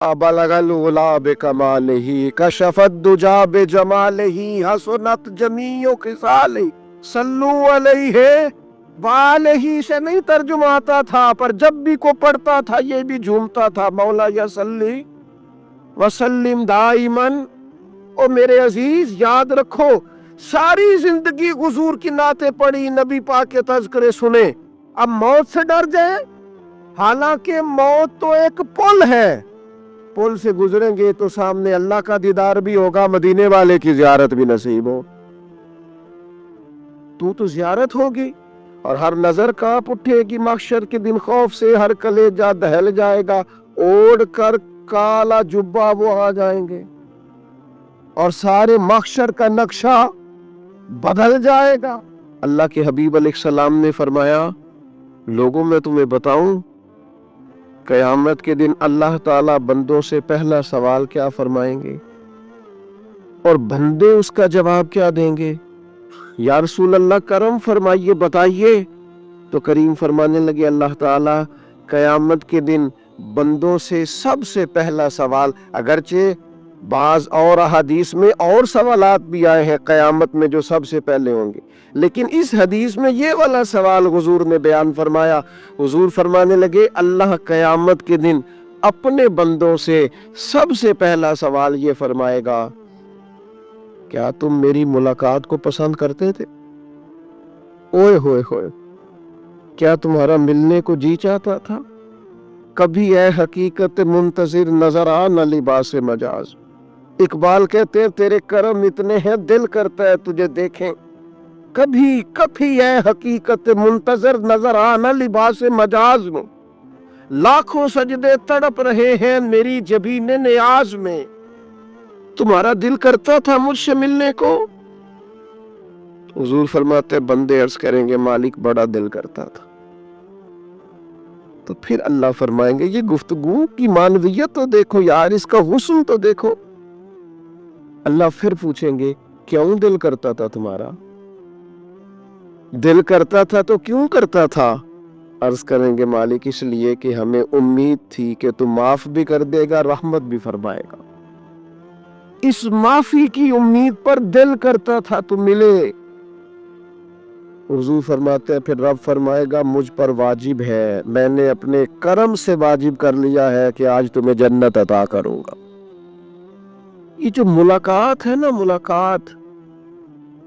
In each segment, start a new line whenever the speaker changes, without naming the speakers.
बलगल उला बिकमालिही कशफत दुजा बिजमालिही हसनत जमीउ खिसालिही सल्लू अलैहि वालही से नहीं तर्जुमा आता था, पर जब भी को पढ़ता था ये भी झूमता था, मौला या सल्ली वसल्लिम दाइमन। ओ मेरे अजीज याद रखो, सारी जिंदगी हुजूर की नाते पढ़ी, नबी पाक के तज़किरे सुने, अब मौत से डर जाए। हालांकि मौत तो एक पुल है, पुल से गुजरेंगे तो सामने अल्लाह का दीदार भी होगा, मदीने वाले की जियारत भी नसीब हो। तू तो जियारत होगी और हर नजर कांप उठेगी। महशर के दिन खौफ से हर कलेजा दहल जाएगा, ओढ़ कर काला जुब्बा वो आ जाएंगे और सारे महशर का नक्शा बदल जाएगा। अल्लाह के हबीब अलैहिस्सलाम ने फरमाया, लोगों में तुम्हें बताऊं, क़यामत के दिन अल्लाह ताला बंदों से पहला सवाल क्या फरमाएंगे और बंदे उसका जवाब क्या देंगे। या रसूल अल्लाह करम फरमाइए, बताइए। तो करीम फरमाने लगे, अल्लाह ताला क़यामत के दिन बंदों से सबसे पहला सवाल, अगरचे बाज और हदीस में और सवालात भी आए हैं क़यामत में जो सबसे पहले होंगे, लेकिन इस हदीस में ये वाला सवाल हुजूर ने बयान फरमाया। हुजूर फरमाने लगे, अल्लाह क़यामत के दिन अपने बंदों से सबसे पहला सवाल ये फरमाएगा, क्या तुम मेरी मुलाकात को पसंद करते थे? ओए होए होए, क्या तुम्हारा मिलने को जी चाहता था? कभी ऐ हकीकत मुंतजिर नजर आ न लिबास मजाज। इकबाल कहते हैं, तेरे करम इतने हैं दिल करता है तुझे देखें। कभी कभी ऐ हकीकत मुंतजिर नजर आ न लिबास मजाज में। लाखों सजदे तड़प रहे हैं मेरी जबीने नियाज में। तुम्हारा दिल करता था मुझसे मिलने को? हुजूर फरमाते, बंदे अर्ज करेंगे, मालिक बड़ा दिल करता था। तो फिर अल्लाह फरमाएंगे, ये गुफ्तगू की मानवियत तो देखो यार, इसका हुस्न तो देखो। अल्लाह फिर पूछेंगे, क्यों दिल करता था तुम्हारा? दिल करता था तो क्यों करता था? अर्ज करेंगे, मालिक इसलिए कि हमें उम्मीद थी कि तू माफ भी कर देगा, रहमत भी फरमाएगा। इस माफी की उम्मीद पर दिल करता था तू मिले। हुजूर फरमाते हैं, फिर रब फरमाएगा, मुझ पर वाजिब है, मैंने अपने करम से वाजिब कर लिया है कि आज तुम्हें जन्नत अता करूंगा। ये जो मुलाकात है ना, मुलाकात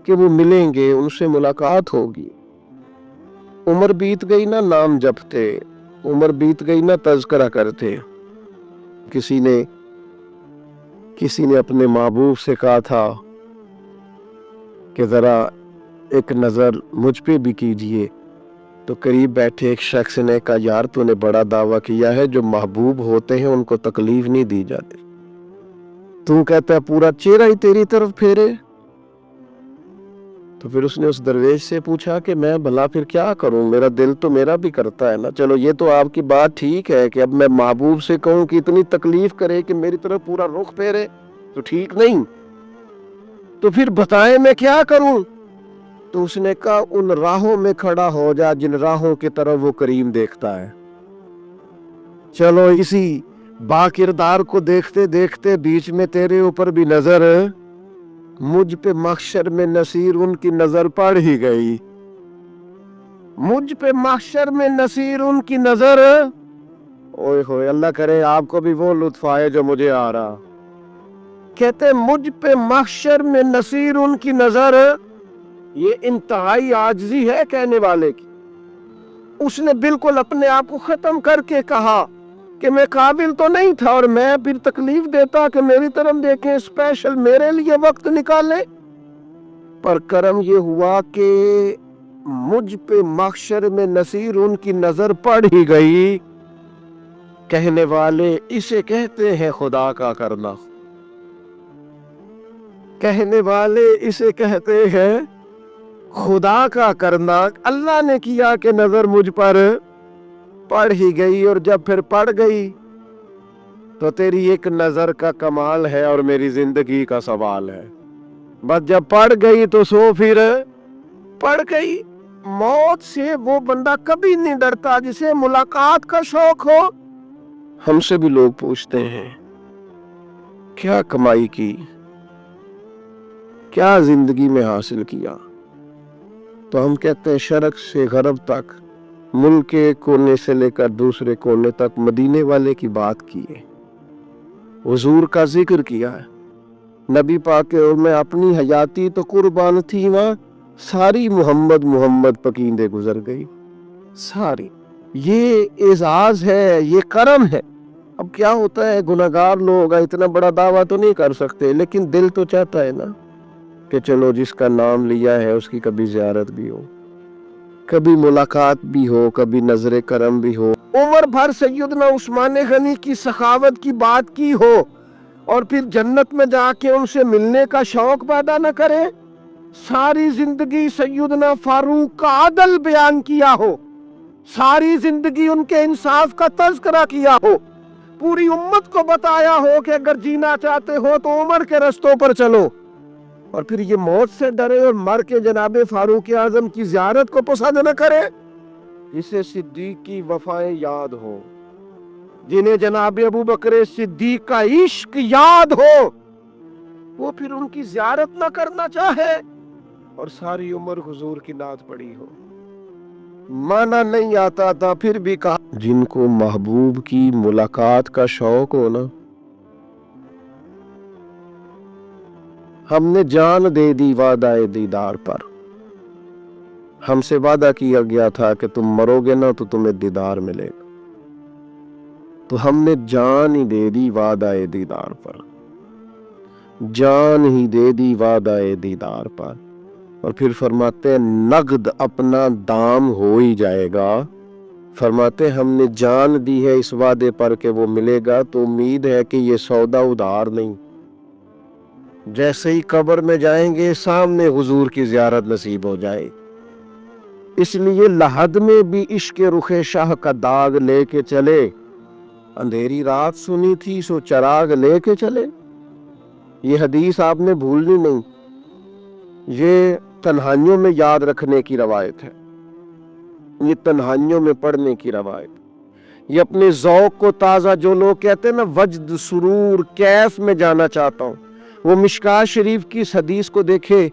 कि वो मिलेंगे, उनसे मुलाकात होगी। उम्र बीत गई ना नाम जपते, उम्र बीत गई ना तज़किरा करते। किसी ने अपने महबूब से कहा था कि जरा एक नजर मुझ पे भी कीजिए। तो करीब बैठे एक शख्स ने कहा, यार तूने बड़ा दावा किया है, जो महबूब होते हैं उनको तकलीफ नहीं दी जाती, तू कहता है पूरा चेहरा ही तेरी तरफ फेरे। तो फिर उसने उस दरवेश से पूछा कि मैं भला फिर क्या करूं, मेरा दिल तो मेरा भी करता है ना। चलो ये तो आपकी बात ठीक है कि अब मैं महबूब से कहूं कि इतनी तकलीफ करे कि मेरी तरफ पूरा रुख फेरे, तो ठीक नहीं। तो फिर बताएं मैं क्या करूं? तो उसने कहा, उन राहों में खड़ा हो जा जिन राहों की तरफ वो करीम देखता है। चलो इसी बाकिरदार को देखते देखते बीच में तेरे ऊपर भी नजर, मुझ पे महशर में नसीर उनकी नजर पड़ ही गई। मुझ पे महशर में नसीर उनकी नजर, ओए होए, अल्लाह करे आपको भी वो लुत्फ आए जो मुझे आ रहा। कहते मुझ पे महशर में नसीर उनकी नजर, ये इंतहाई आजिज़ी है कहने वाले की। उसने बिल्कुल अपने आप को खत्म करके कहा कि मैं काबिल तो नहीं था और मैं फिर तकलीफ देता कि मेरी तरफ देखें, स्पेशल मेरे लिए वक्त निकाले। पर करम ये हुआ कि मुझ पे महशर में नसीर उनकी नजर पड़ ही गई। कहने वाले इसे कहते हैं खुदा का करना, कहने वाले इसे कहते हैं खुदा का करना। अल्लाह ने किया कि नजर मुझ पर पड़ ही गई, और जब फिर पड़ गई तो तेरी एक नजर का कमाल है और मेरी जिंदगी का सवाल है। बस जब पड़ गई तो सो फिर पड़ गई। मौत से वो बंदा कभी नहीं डरता जिसे मुलाकात का शौक हो। हमसे भी लोग पूछते हैं کیا کمائی کی، کیا زندگی میں حاصل کیا؟ تو ہم کہتے ہیں شرق سے غرب تک، ملک کے کونے سے لے کر دوسرے کونے تک مدینے والے کی بات کی ہے، حضور کا ذکر کیا ہے۔ نبی پاک میں اپنی حیاتی تو قربان تھی، وہاں ساری محمد محمد پکیندے گزر گئی، ساری۔ یہ اعزاز ہے، یہ کرم ہے۔ اب کیا ہوتا ہے، گناہگار لوگ اتنا بڑا دعویٰ تو نہیں کر سکتے، لیکن دل تو چاہتا ہے نا کہ چلو جس کا نام لیا ہے اس کی کبھی زیارت بھی ہو، کبھی ملاقات بھی ہو، کبھی نظر کرم بھی ہو۔ عمر بھر سیدنا عثمان غنی کی سخاوت کی بات کی ہو اور پھر جنت میں جا کے ان سے ملنے کا شوق پیدا نہ کرے۔ ساری زندگی سیدنا فاروق کا عدل بیان کیا ہو، ساری زندگی ان کے انصاف کا تذکرہ کیا ہو، پوری امت کو بتایا ہو کہ اگر جینا چاہتے ہو تو عمر کے رستوں پر چلو، اور پھر یہ موت سے ڈرے اور مر کے جناب فاروق اعظم کی زیارت کو پسند نہ کرے۔ جسے صدیق کی وفائیں یاد ہو، جنہیں جناب ابو بکر صدیق کا عشق یاد ہو، وہ پھر ان کی زیارت نہ کرنا چاہے اور ساری عمر حضور کی نعت پڑھی ہو۔ مانا نہیں آتا تھا پھر بھی کہا، جن کو محبوب کی ملاقات کا شوق ہو نا، ہم نے جان دے دی وعدہ دیدار پر۔ ہم سے وعدہ کیا گیا تھا کہ تم مرو گے نا تو تمہیں دیدار ملے گا، تو ہم نے جان ہی دے دی وعدہ دیدار پر، جان ہی دے دی وعدہ دیدار پر۔ اور پھر فرماتے ہیں نقد اپنا دام ہو ہی جائے گا۔ فرماتے ہیں ہم نے جان دی ہے اس وعدے پر کہ وہ ملے گا، تو امید ہے کہ یہ سودا ادھار نہیں۔ جیسے ہی قبر میں جائیں گے سامنے حضور کی زیارت نصیب ہو جائے۔ اس لیے لحد میں بھی عشق رخ شاہ کا داغ لے کے چلے، اندھیری رات سنی تھی سو چراغ لے کے چلے۔ یہ حدیث آپ نے بھولنی نہیں، یہ تنہائیوں میں یاد رکھنے کی روایت ہے، یہ تنہائیوں میں پڑھنے کی روایت۔ یہ اپنے ذوق کو تازہ، جو لوگ کہتے ہیں نا وجد سرور کیف میں جانا چاہتا ہوں، وہ مشکاہ شریف کی اس حدیث کو دیکھے